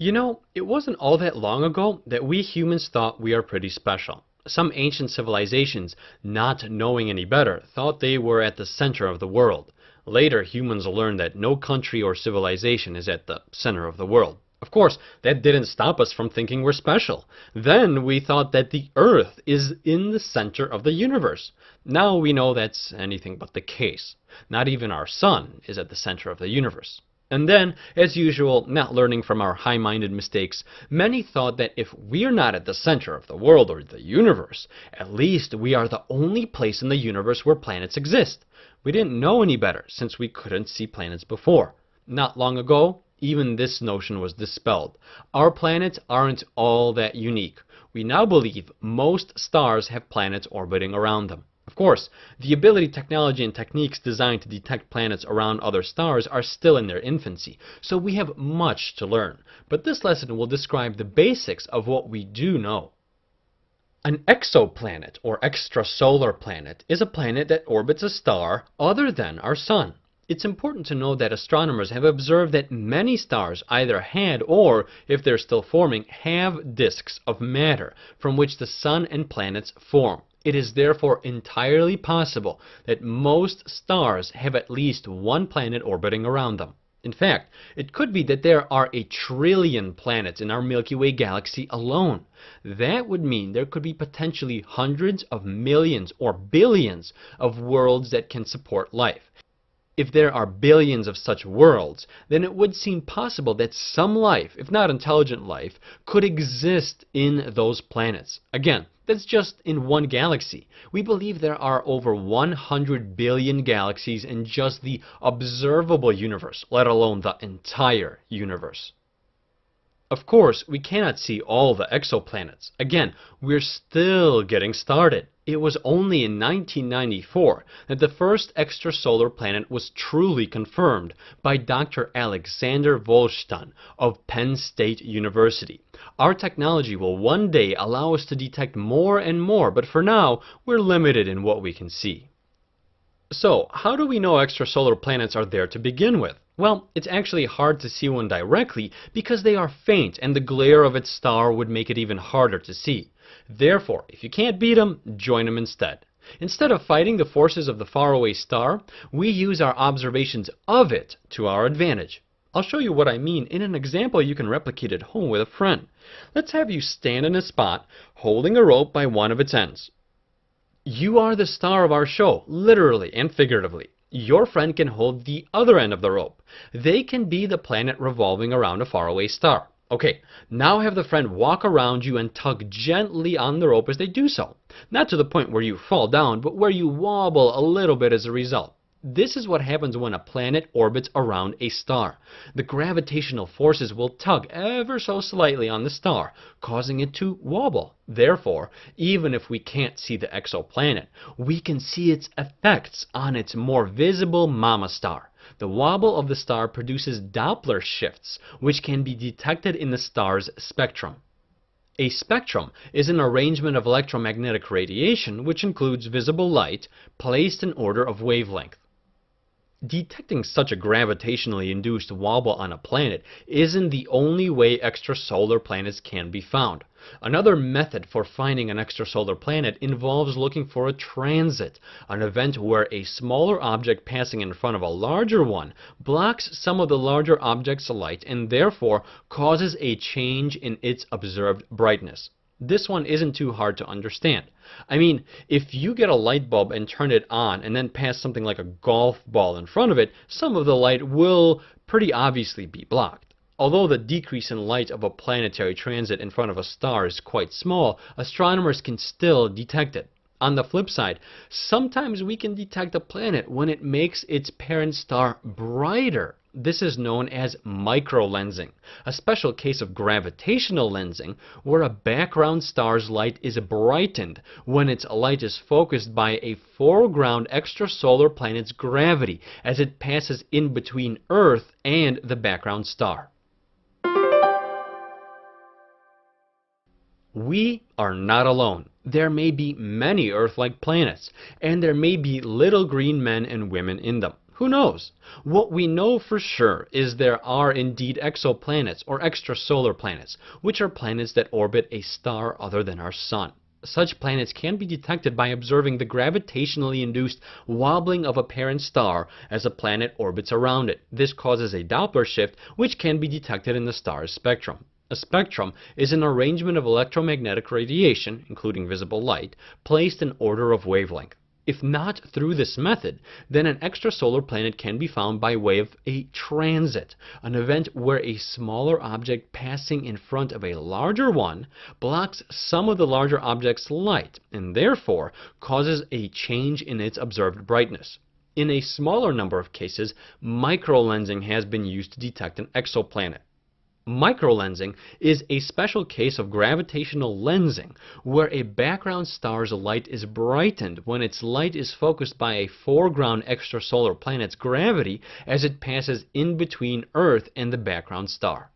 You know, it wasn't all that long ago that we humans thought we are pretty special. Some ancient civilizations, not knowing any better, thought they were at the center of the world. Later, humans learned that no country or civilization is at the center of the world. Of course, that didn't stop us from thinking we're special. Then we thought that the Earth is in the center of the universe. Now we know that's anything but the case. Not even our sun is at the center of the universe. And then, as usual, not learning from our high-minded mistakes, many thought that if we're not at the center of the world or the universe, at least we are the only place in the universe where planets exist. We didn't know any better since we couldn't see planets before. Not long ago, even this notion was dispelled. Our planets aren't all that unique. We now believe most stars have planets orbiting around them. Of course, the ability, technology, and techniques designed to detect planets around other stars are still in their infancy, so we have much to learn. But this lesson will describe the basics of what we do know. An exoplanet, or extrasolar planet, is a planet that orbits a star other than our Sun. It's important to know that astronomers have observed that many stars either had or, if they're still forming, have disks of matter from which the Sun and planets form. It is therefore entirely possible that most stars have at least one planet orbiting around them. In fact, it could be that there are 1,000,000,000,000 planets in our Milky Way galaxy alone. That would mean there could be potentially hundreds of millions or billions of worlds that can support life. If there are billions of such worlds, then it would seem possible that some life, if not intelligent life, could exist in those planets. Again, that's just in one galaxy. We believe there are over 100 billion galaxies in just the observable universe, let alone the entire universe. Of course, we cannot see all the exoplanets. Again, we're still getting started. It was only in 1994 that the first extrasolar planet was truly confirmed by Dr. Alexander Wolsztyn of Penn State University. Our technology will one day allow us to detect more and more, but for now, we're limited in what we can see. So, how do we know extrasolar planets are there to begin with? Well, it's actually hard to see one directly because they are faint and the glare of its star would make it even harder to see. Therefore, if you can't beat them, join them instead. Instead of fighting the forces of the faraway star, we use our observations of it to our advantage. I'll show you what I mean in an example you can replicate at home with a friend. Let's have you stand in a spot holding a rope by one of its ends. You are the star of our show, literally and figuratively. Your friend can hold the other end of the rope. They can be the planet revolving around a faraway star. Okay, now have the friend walk around you and tug gently on the rope as they do so. Not to the point where you fall down, but where you wobble a little bit as a result. This is what happens when a planet orbits around a star. The gravitational forces will tug ever so slightly on the star, causing it to wobble. Therefore, even if we can't see the exoplanet, we can see its effects on its more visible mama star. The wobble of the star produces Doppler shifts, which can be detected in the star's spectrum. A spectrum is an arrangement of electromagnetic radiation which includes visible light placed in order of wavelength. Detecting such a gravitationally induced wobble on a planet isn't the only way extrasolar planets can be found. Another method for finding an extrasolar planet involves looking for a transit, an event where a smaller object passing in front of a larger one blocks some of the larger object's light and therefore causes a change in its observed brightness. This one isn't too hard to understand. I mean, if you get a light bulb and turn it on and then pass something like a golf ball in front of it, some of the light will pretty obviously be blocked. Although the decrease in light of a planetary transit in front of a star is quite small, astronomers can still detect it. On the flip side, sometimes we can detect a planet when it makes its parent star brighter. This is known as microlensing, a special case of gravitational lensing where a background star's light is brightened when its light is focused by a foreground extrasolar planet's gravity as it passes in between Earth and the background star. We are not alone. There may be many Earth-like planets, and there may be little green men and women in them. Who knows? What we know for sure is there are indeed exoplanets or extrasolar planets, which are planets that orbit a star other than our Sun. Such planets can be detected by observing the gravitationally induced wobbling of a parent star as a planet orbits around it. This causes a Doppler shift, which can be detected in the star's spectrum. A spectrum is an arrangement of electromagnetic radiation, including visible light, placed in order of wavelength. If not through this method, then an extrasolar planet can be found by way of a transit, an event where a smaller object passing in front of a larger one blocks some of the larger object's light and therefore causes a change in its observed brightness. In a smaller number of cases, microlensing has been used to detect an exoplanet. Microlensing is a special case of gravitational lensing, where a background star's light is brightened when its light is focused by a foreground extrasolar planet's gravity as it passes in between Earth and the background star.